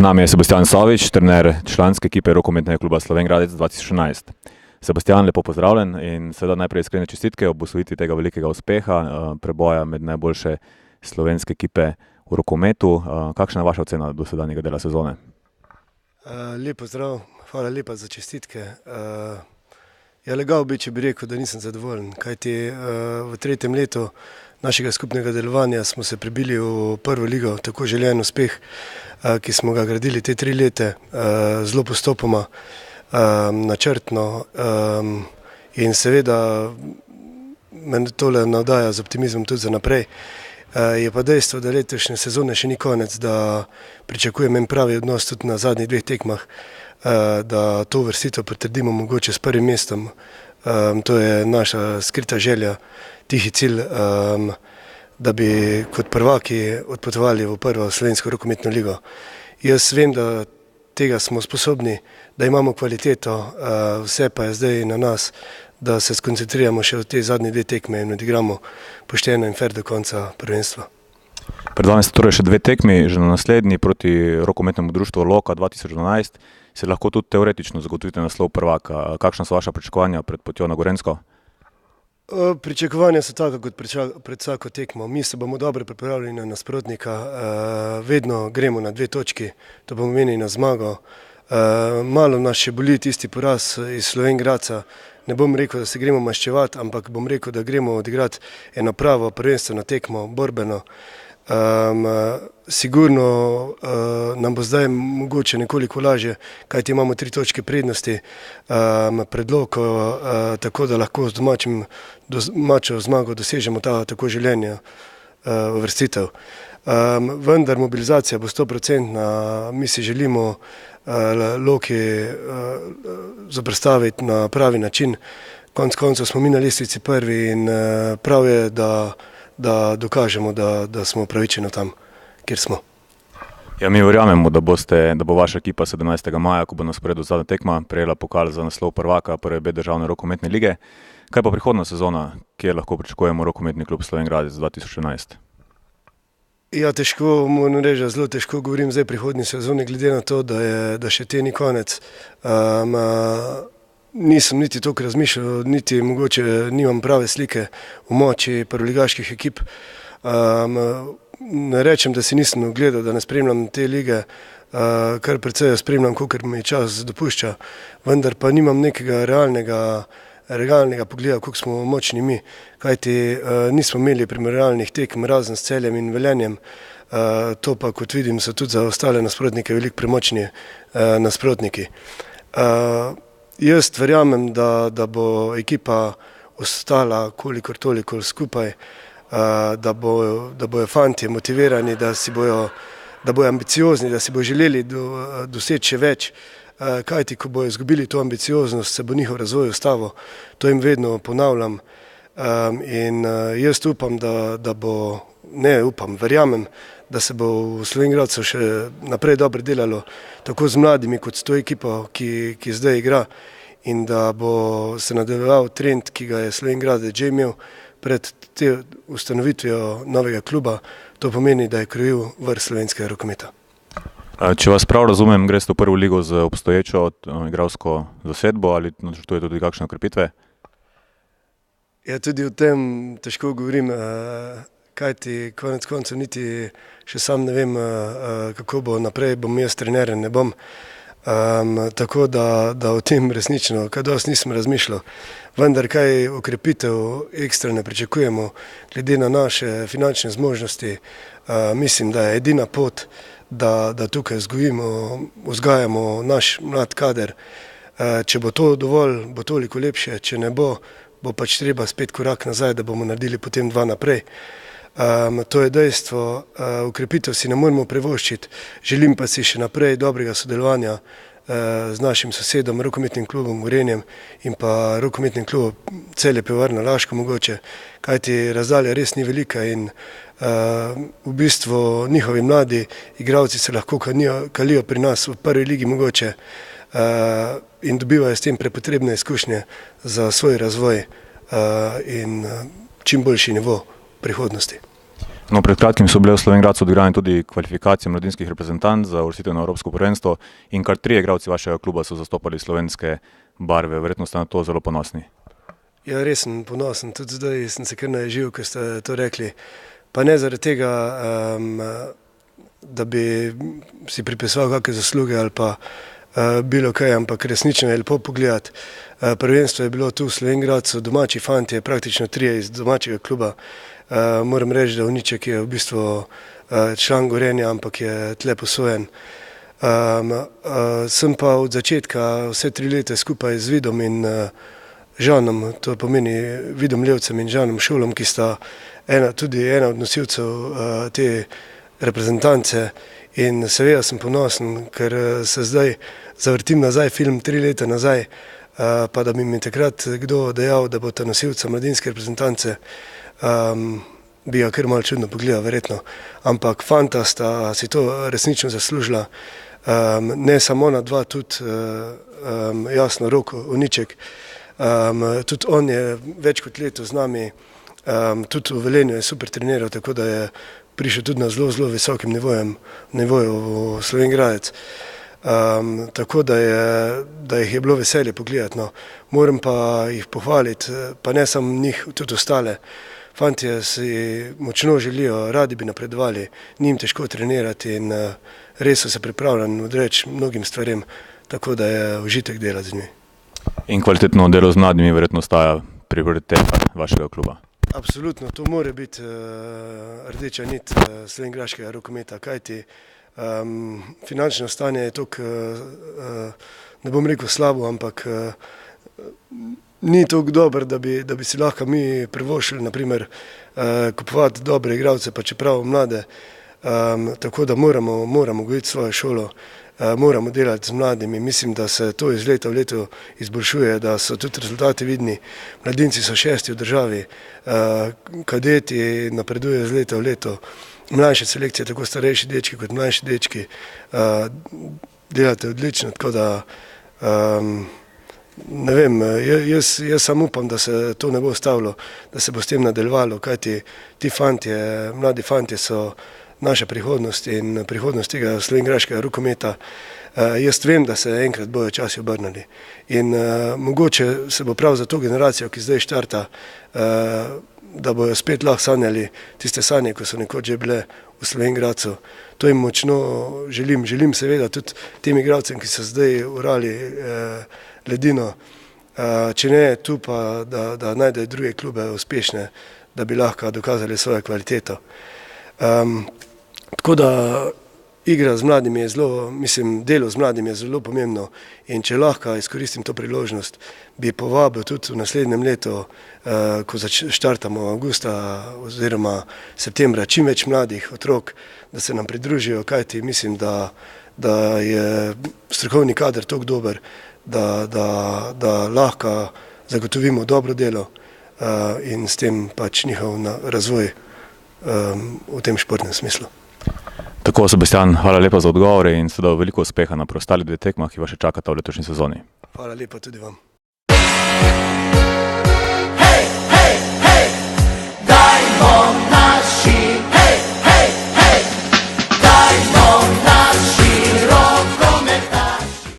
nami je Sebastian Sovič, trener članske ekipe rokometnega kluba Slovenj Gradec 2011. Sebastian, lepo pozdravljen in seveda najprej iskrene čestitke ob osvojitvi tega velikega uspeha, preboja med najboljše slovenske ekipe v rokometu. Kakšna je vaša ocena dosedanjega dela sezone? Lep pozdrav, hvala lepa za čestitke. Legal bi, če bi rekel, da nisem zadovoljen, kajti v tretjem letu našega skupnega delovanja smo se prebili v prvo ligo, tako željen uspeh, ki smo ga gradili te 3 leta, zelo postopoma, načrtno, in seveda me tole navdaja z optimizmom tudi za naprej. Je pa dejstvo, da letošnje sezone še ni konec, da pričakujem en pravi odnos tudi na zadnjih 2 tekmah, da to uvrstitev potrdimo mogoče s prvim mestom. To je naša skrita želja, tihi cilj, da bi kot prvaki odpotovali v prvo slovensko rokometno ligo. Jaz vem, da tega smo sposobni, da imamo kvaliteto, vse pa je zdaj na nas, da se skoncentriramo še v te zadnje 2 tekme in odigramo pošteno in fair do konca prvenstva. Pred vami ste torej še 2 tekmi, že na naslednji proti rokometnemu društvu Loka 2012. Se lahko tudi teoretično zagotovite naslov prvaka. Kakšna so vaša pričakovanja pred potjo na Gorenjsko? Pričakovanja so taka kot pred vsako tekmo. Mi se bomo dobro pripravili na nasprotnika, vedno gremo na 2 točki, to pomeni na zmago. Malo nas še boli tisti poraz iz Slovenj Gradca. Ne bom rekel, da se gremo maščevati, ampak bom rekel, da gremo odigrati eno pravo prvenstveno tekmo, borbeno. Sigurno nam bo zdaj mogoče nekoliko lažje, kajti imamo 3 točke prednosti pred Loko, tako da lahko z domačo zmago dosežemo ta tako željenja uvrstitev. Vendar mobilizacija bo 100%, mi si želimo Loki zoperstaviti na pravi način. Konec koncev smo mi na lestvici prvi in prav je, da dokažemo, da smo upravičeni tam, kjer smo. Ja, mi verjamemo, da bo vaša ekipa 17. maja, ko bo na sporedu zadnja tekma, prejela pokal za naslov prvaka prve B državne rokometne lige. Kaj pa prihodnja sezona, kjer lahko pričakujemo rokometni klub Slovenj Gradec 2011? Ja, težko, moram reči, zelo težko govorim zdaj prihodnji sezoni, glede na to, da še te ni konec. Nisem niti toliko razmišljal, niti mogoče nimam prave slike v moči prvoligaških ekip. Ne rečem, da si nisem ogledal, da ne spremljam te lige, kar precej spremljam, kolikor mi čas dopušča, vendar pa nimam nekega realnega pogleda, koliko smo močni mi, kajti nismo imeli primerjalnih tekem razen s Celjem in Velenjem. To pa, kot vidim, so tudi za ostale nasprotnike veliko premočni nasprotniki. Jaz verjamem, da bo ekipa ostala kolikor toliko skupaj, da bojo fantje motivirani, da bojo ambiciozni, da si bojo želeli doseči še več, kajti ko bojo izgubili to ambicioznost, se bo njihov razvoj ustavil. To jim vedno ponavljam in jaz upam, verjamem, da se bo v Slovenj Gradcu še naprej dobro delalo, tako z mladimi kot s to ekipo, ki zdaj igra, in da bo se nadaljeval trend, ki ga je Slovenj Gradec že imel pred te ustanovitvijo novega kluba. To pomeni, da je krojil vrh slovenskega rokometa. Če vas prav razumem, greste v prvo ligo z obstoječo igralsko zasedbo ali načrtujete tudi kakšne okrepitve? Ja, tudi o tem težko govorim, kajti konec koncev niti še sam ne vem, kako bo naprej, bom jaz trener, ne bom. Tako da o tem resnično kaj dosti nisem razmišljal. Vendar kaj okrepitev ekstra ne pričakujemo, glede na naše finančne zmožnosti, mislim, da je edina pot, da tukaj vzgajamo naš mlad kader. Če bo to dovolj, bo toliko lepše, če ne bo, bo pač treba spet korak nazaj, da bomo naredili potem 2 naprej. To je dejstvo, ukrepitev si ne moremo privoščiti, želim pa si še naprej dobrega sodelovanja z našim sosedom, rokometnim klubom Gorenjem in pa rokometnim klubom Celje Pivovarna Laško mogoče, kajti razdalja res ni velika in v bistvu njihovi mladi igralci se lahko kalijo pri nas v prvi ligi mogoče in dobivajo s tem prepotrebne izkušnje za svoj razvoj in čim boljši nivo prihodnosti. No, pred kratkim so bile v Slovenj Gradcu odigrane tudi kvalifikacije mladinskih reprezentanc za uvrstitev na Evropsko prvenstvo in kar 3 igralci vašega kluba so zastopali slovenske barve. Verjetno ste na to zelo ponosni. Ja, res sem ponosen. Tudi zdaj sem se kar naježil, ko ste to rekli. Pa ne zaradi tega, da bi si pripisoval kakšne zasluge ali pa bilo kaj, ampak resnično je lepo pogledati. Prvenstvo je bilo tu v Slovenj Gradcu, domači fantje, praktično 3 iz domačega kluba. Moram reči, da Uniček je v bistvu član Gorenja, ampak je tle posojen. Sem pa od začetka vse 3 leta skupaj z Vidom in Žanom, to pomeni Vidom Levcem in Žanom Šulom, ki sta tudi ena od nosilcev te reprezentance. In seveda sem ponosen, ker se zdaj zavrtim nazaj film 3 leta nazaj, pa da bi mi takrat kdo dejal, da bo ta nosilca mladinske reprezentance, bi ga kar malo čudno pogledal, verjetno. Ampak fanta sta si to resnično zaslužila. Ne samo ona dva, tudi jasno Roko Uniček. Tudi on je več kot leto z nami, tudi v Velenju je super treniral, tako da je prišel tudi na zelo visokim nivoju v Slovenj Gradec. Tako da jih je bilo veselje pogledati. No. Moram pa jih pohvaliti, pa ne samo njih, tudi ostale. Fantje si močno želijo, radi bi napredovali, njim težko trenirati in res so se pripravljeni odreči mnogim stvarem, tako da je užitek delati z njimi. In kvalitetno delo z mladimi verjetno ostaja prioriteta vašega kluba? Absolutno, to mora biti rdeča nit slovenjgraškega rokometa, kajti finančno stanje je toliko, ne bom rekel slabo, ampak ni toliko dobro, da bi si lahko mi privoščili, naprimer, kupovati dobre igralce, pa čeprav mlade, tako da moramo gojiti svojo šolo, moramo delati z mladimi. Mislim, da se to iz leta v leto izboljšuje, da so tudi rezultati vidni. Mladinci so 6. v državi, kadeti napredujejo z leta v leto, mlajše selekcije, tako starejši dečki kot mlajši dečki, delate odlično, tako da ne vem, jaz samo upam, da se to ne bo stavilo, da se bo s tem nadaljevalo, kajti ti fantje, mladi fantje so naša prihodnost in prihodnost tega slovenjgraškega rokometa. Jaz vem, da se enkrat bojo časi obrnili in mogoče se bo prav za to generacijo, ki zdaj štarta, da bojo spet lahko sanjali tiste sanje, ko so nekoč že bile v Slovenj Gradcu. To jim močno želim. Želim seveda tudi tem igralcem, ki so zdaj urali ledino, če ne tu pa, da najdejo druge klube uspešne, da bi lahko dokazali svojo kvaliteto. Tako da igra z mladimi je zelo, mislim, delo z mladimi je zelo pomembno in če lahko izkoristim to priložnost, bi povabil tudi v naslednjem letu, ko štartamo avgusta oziroma septembra, čim več mladih otrok, da se nam pridružijo, kajti mislim, da je strokovni kader toliko dober, da lahko zagotovimo dobro delo in s tem pač njihov razvoj v tem športnem smislu. Tako, Sebastijan, hvala lepa za odgovore in seveda veliko uspeha na preostalih 2 tekmah, ki vas še čakata v letošnji sezoni. Hvala lepa tudi vam.